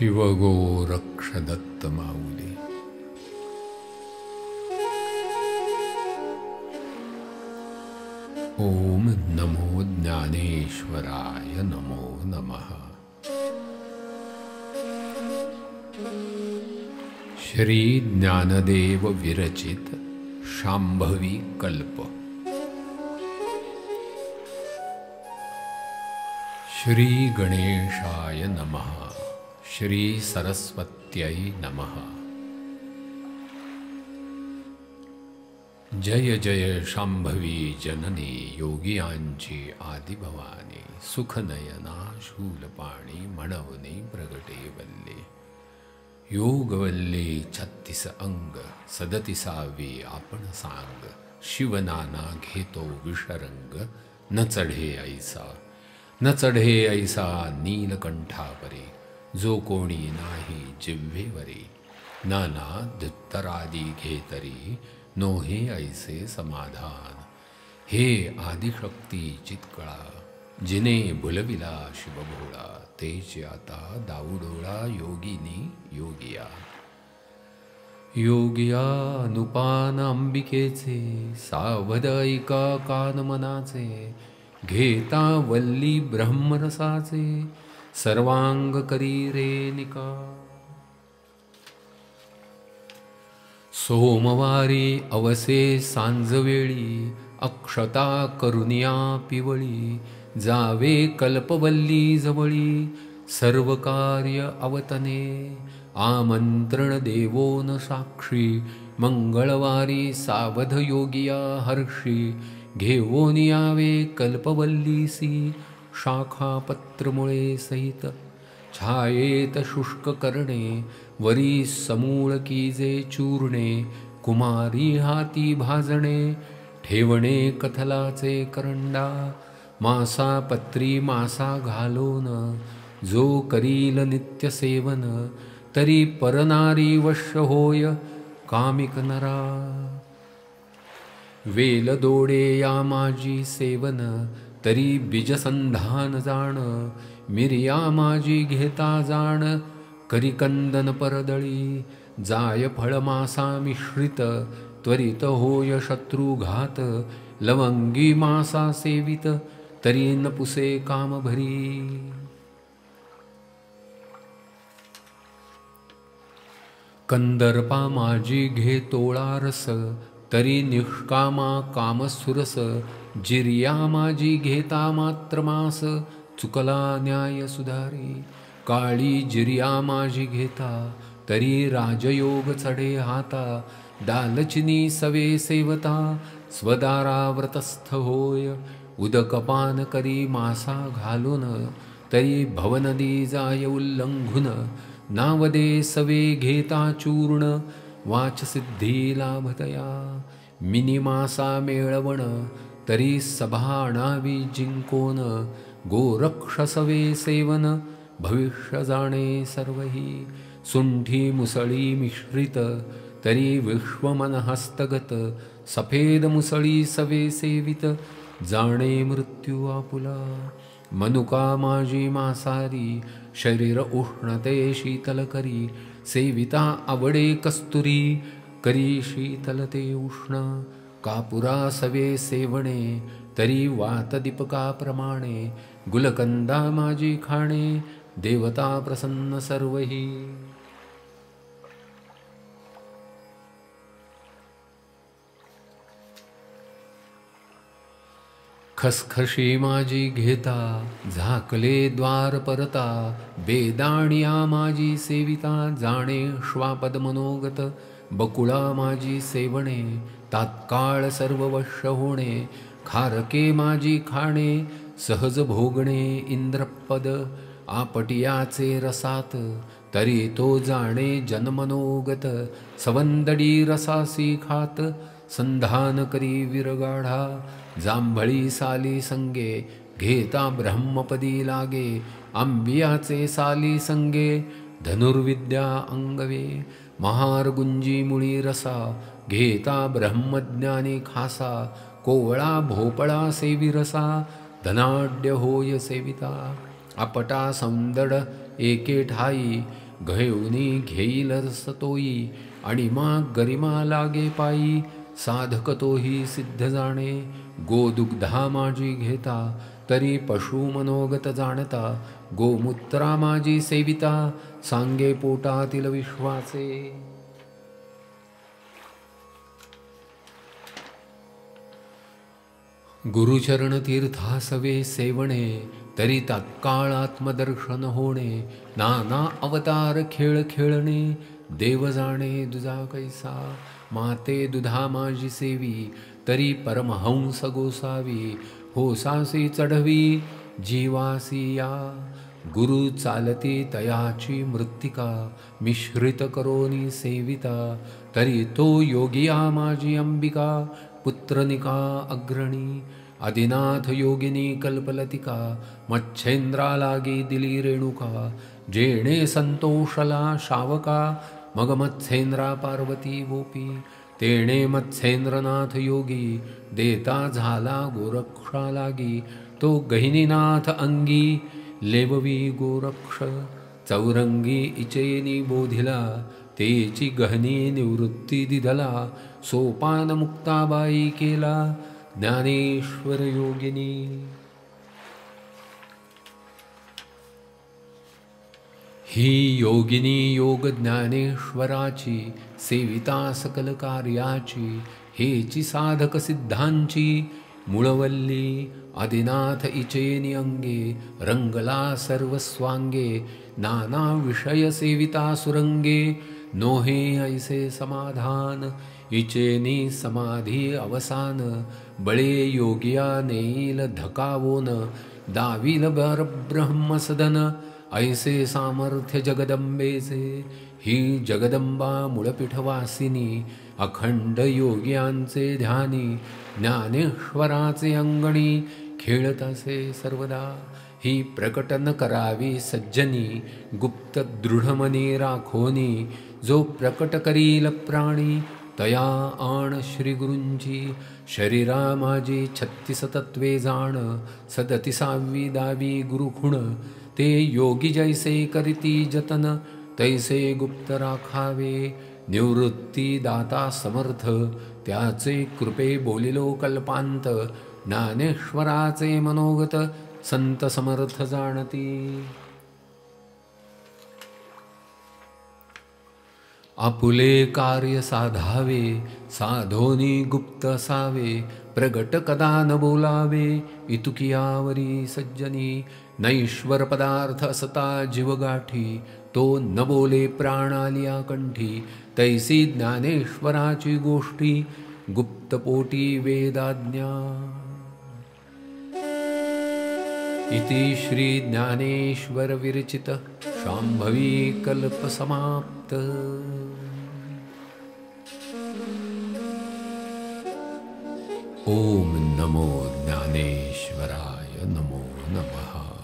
शिवगोरक्ष दत्त माऊली। ओम नमो ज्ञानेश्वराय नमो नमः। श्री ज्ञानदेव विरचित शांभवी कल्प। श्री गणेशाय नमः। श्री सरस्वत्यै नमः। जय जय शांभवी जननी योगियांची आदिभवानी। सुखनयना शूलपाणी म्हणवनी प्रगटे वल्ली। योगवल्ली 36 अंग 37वी आपण सांग। शिवनाना घेतो विषरंग न चढे ऐसा नीलकंठापरी। जो कोणी नाही जिव्हेवरी। नाना धुत्तरादी घेतरी नोहे ऐसे समाधान। हे आदिशक्ती चित्कळा जिने भुलविला शिवभोळा। तेच आता दाऊडोळा योगिनी योगिया। योगिया अनुपान अंबिकेचे सावध ऐका कान मनाचे। घेता वल्ली ब्रह्मरसाचे सर्वांग करी रेनिका। सोमवारी अवसे सांजवेळी अक्षता करुनिया पिवळी। जावे कल्पवल्ली जवळी सर्व कार्य अवतने। आमंत्रण देवोन साक्षी मंगळवारी सावध योगिया हर्षी। घेऊन यावे कल्पवल्लीसी शाखा पत्रमुळे सहित। छायेत शुष्क करणे वरी समूळ कीजे चूर्णे। कुमारी हाती भाजणे ठेवणे कथलाचे करंडा। मासा पत्री मासा घालोन जो करील नित्य सेवन। तरी परनारी वश्य होय कामिक नरा। वेल दोडे या माझी सेवन तरी बीजसंधान जाण। मिर्या माझी घेता जाण करी कंदन परदळी। जाय फळ मासा मिश्रित त्वरित होय शत्रुघात। लवंगी मासा सेवित तरी न पुसे काम भरी। कंदर्पा माझी घे तोळा रस तरी निष्कामा कामसुरस। जिर्या माझी घेता मात्र मास चुकला न्याय सुधारी। काळी जिर्या माझी घेता तरी राजयोग चढे हाता। दालचिनी सवे सेवता स्वदारा व्रतस्थ होय। उदकपान करी मासा घालून तरी भवनदी जाय उल्लंघून। नावदे सवे घेता चूर्ण वाचसिद्धी लाभतया। मिनी मासा मेळवण तरी सभा आणावी जिंकोन। गोरक्ष सवे सेवन भविष्य जाणे सर्वही। सुंठी मुसळी मिश्रित तरी विश्वमन हस्तगत। सफेद मुसळी सवे सेवित जाणे मृत्यू आपुला। मनुका माझी मासारी शरीर उष्णते शीतल करी। सेविता आवडे कस्तुरी करी शीतलते उष्ण। कापुरा सवे सेवणे तरी वात दीपकाप्रमाणे। गुलकंदा माझी खाणे देवता प्रसन्न सर्वही। खसखशी माझी घेता झाकले द्वार परता। बेदाणिया माझी सेविता जाणे श्वापद मनोगत। बकुळा माझी सेवणे तात्काळ सर्व वश्य होणे। खारके माझी खाणे सहज भोगणे इंद्रपद। आपटियाचे रसात तरी तो जाणे जनमनोगत। सवंदडी रसासी खात संधान करी विरगाढा। जांभळी साली संगे घेता ब्रह्मपदी लागे। आंबियाचे साली संगे धनुर्विद्या अंगवे। महार गुंजी मुळी रसा घेता ब्रह्मज्ञानी खासा। कोवळा भोपळा सेवी रसा धनाढ्य होय सेविता। अपटा सौंदड एके ठाई घेऊनी घेईल रसतोई आणि मग गरिमा लागे पायी साधक तोही सिद्ध जाणे गोदुग्धा माझी घेता तरी पशु मनोगत जाणता गोमूत्रा माझी सेविता सांगे पोटातील विश्वाचे गुरुचरण तीर्थासवे सेवणे तरी तात्काळ आत्मदर्शन होणे नाना अवतार खेळ खेळणे देव जाणे दुजा कैसा माते दुधा माझी सेवी तरी परमहंस गोसावी होसासी चढवी जीवासी या गुरु चालती तयाची मृत्तिका मिश्रित करोनी सेविता तरी तो योगिया माझी अंबिका पुत्रनिका अग्रणी आदिनाथ योगिनी कल्पलतिका मच्छेंद्रा लागी दिली रेणुका जेणे संतोषला शावका मग मत्स्येंद्रा पार्वती गोपी तेणे मत्स्येंद्रनाथ योगी देता झाला गोरक्षा लागी तो गहिनीनाथ अंगी लेववी गोरक्ष चौरंगी इचेनी बोधिला तेची गहनी निवृत्ती दिधला सोपान मुक्ताबाई केला ज्ञानेश्वर योगिनी ही योगिनी योग ज्ञानेश्वराची सेविता सकल कार्याची हेची साधक सिद्धांची मुळवल्ली आदिनाथ इचेनी अंगे रंगला सर्वस्वांगे नाना विषय सेविता सुरंगे नोहे ऐसे समाधान इचेनी समाधी अवसान बळे योगिया नेईल धकावोन दाविल ब्रह्म सदन ऐसे सामर्थ्य जगदंबेचे ही जगदंबा मूळपीठवासिनी अखंड योग्यांचे ध्यानी ज्ञानेश्वराचे अंगणी खेळत असे सर्वदा ही प्रकटन करावी सज्जनी गुप्त दृढमनी राखोनी जो प्रकट करील प्राणी तया आण श्री गुरूंची शरीरा माझी 36 तत्वे जाण 37वी दावी गुरुखुण ते योगी जैसे करीती जतन तैसे गुप्त राखावे निवृत्ती दाता समर्थ त्याचे कृपे बोलिलो कल्पांत ज्ञानेश्वराचे मनोगत संत समर्थ जाणती आपुले कार्य साधावे साधोनी गुप्त असावे प्रगट कदा न बोलावे इतुकियावरी सज्जनी नैश्वर पदार्थ असता जीवगाठी तो न बोले प्राणालिया कंठी तैसी ज्ञानेश्वराची गोष्टी गुप्तपोटी वेदाज्ञा इति श्री ज्ञानेश्वर विरचित शांभवी कल्प समाप्त ओम नमो ज्ञानेश्वराय नमो नमः।